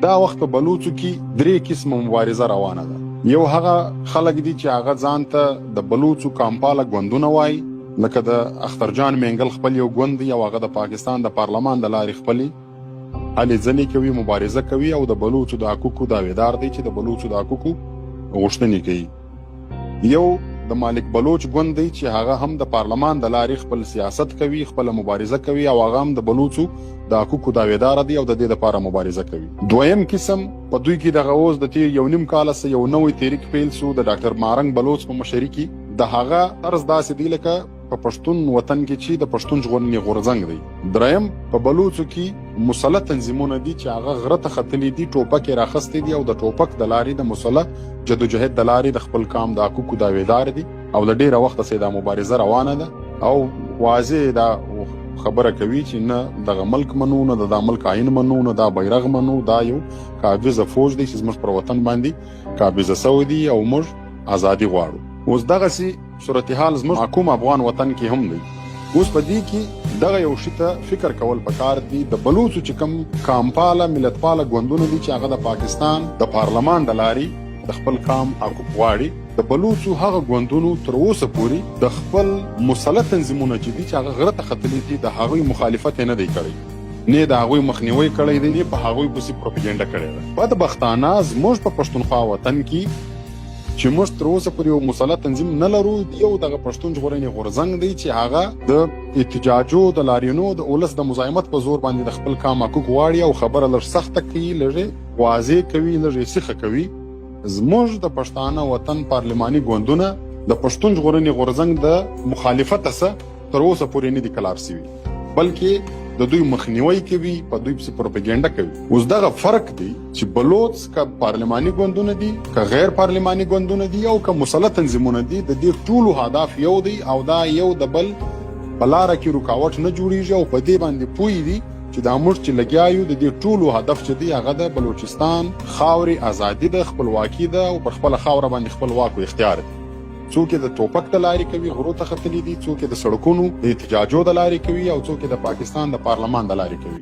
دا وخت په بلوڅو کې 3 قسمه مبارزه روانه ده. یو هغه خلک دي چې هغه ځان ته د بلوڅو کامپاله ګوندونه وایي، لکه د اخترجان مینګل خپل یو ګوند دی او هغه د پاکستان د پارلمان د لارې خپلې هلې ځلې کوي، مبارزه کوي او د بلوڅو د حقوقو دعویدار دی چې د بلوڅو د حقوقو غوښتنې کوي. یو د مالک بلوچ ګوند دی چې هغه هم د پارلمان د لارې خپل سیاست کوي، خپل مبارزه کوي او هغه هم د بلوڅو د حقوقو دعویدار دی او د دې لپاره مبارزه کوي. دویم قسم په دوی کې دغه اوس د تیر 1.5 کال څخه یو نوی تحریک پیل سو د ډاکټر مارنګ بلوچ په مشرۍ کې. د هغه طرز داسې دی لکه په پښتون وطن کې چې د پښتون ژغورنې غورځنګ دی. دریم په بلوڅو کې مسلح تنظیمونه دي چې هغه غره ته ختلي دي، ټوپک یې راخستې دي او د ټوپک د لارې د مسلح جدوجهد د لارې د خپل کام د حقوقو دعویدار دي او له ډیره وخته سي دا مبارزه روانه ده او واضح دا خبره کوي چې نه دغه ملک منو، نه د ملک آئین منو، نه دا بیرغ منو، دا یو قابضه فوج دی چې زموږ پر وطن باندې قابضه سوی دی او موږ ازادي غواړو. اوس دغسې صورتحال زموږ حکوم افغان وطن کې هم دی. اوس په دې کې دغه یو شي ته فکر کول پکار دي. د بلوڅو چې کوم کامپاله ملتپاله ګوندونه دي چې هغه د پاکستان د پارلمان د لارې د خپل کام حقوق غواړي، د بلوڅو هغه ګوندونو تر اوسه پورې د خپل مسلح تنظیمونه چې دي چې هغه غره ته ختلي دي د هغوی مخالفت نه دی کړی، نه د هغوی مخنیوی کړی دی، نه په هغوی پسې پروپاګنډه کړې ده. بدبختانه زموږ په پښتونخوا وطن کې چې موږ تر اوسه پورې یو مسلح تنظیم نه لرو. یو دغه پښتون ژغورنې غورځنګ دی چې هغه د احتجاجو د لاریونو د ولس د مزاحمت په زور باندې د خپل کام حقوق غواړي او خبره لږ سخته کوي، لږ واضح کوي، لږ سیخه کوي. زموږ د پښتانه وطن پارلماني ګوندونه د پښتون ژغورنې غورځنګ د مخالفت څخه تر اوسه پورې نه دي کلار سوي، بلکې د دوی مخنیوي کوي، په دوی پسې پروپاګنډه کوي. اوس دغه فرق دی چې بلوڅ که پارلماني ګوندونه دي، که غیر پارلماني ګوندونه دي او که مسلح تنظیمونه دي، د دې ټولو هدف یو دی او دا یو د بل په لاره کې رکاوټ نه جوړیږي او په دې باندې پوه دي چې دا موږ چې لګیا یو د دې ټولو هدف چې دی هغه د بلوچستان خاورې ازادي ده، خپلواکي ده او پر خپله خاوره باندې خپل واک او اختیار دی. څوک د ټوپک د لارې کوي، غرو ته ختلي دي، څوک د سړکونو د احتجاجو د لارې کوي او څوک د پاکستان د پارلمان د لارې کوي.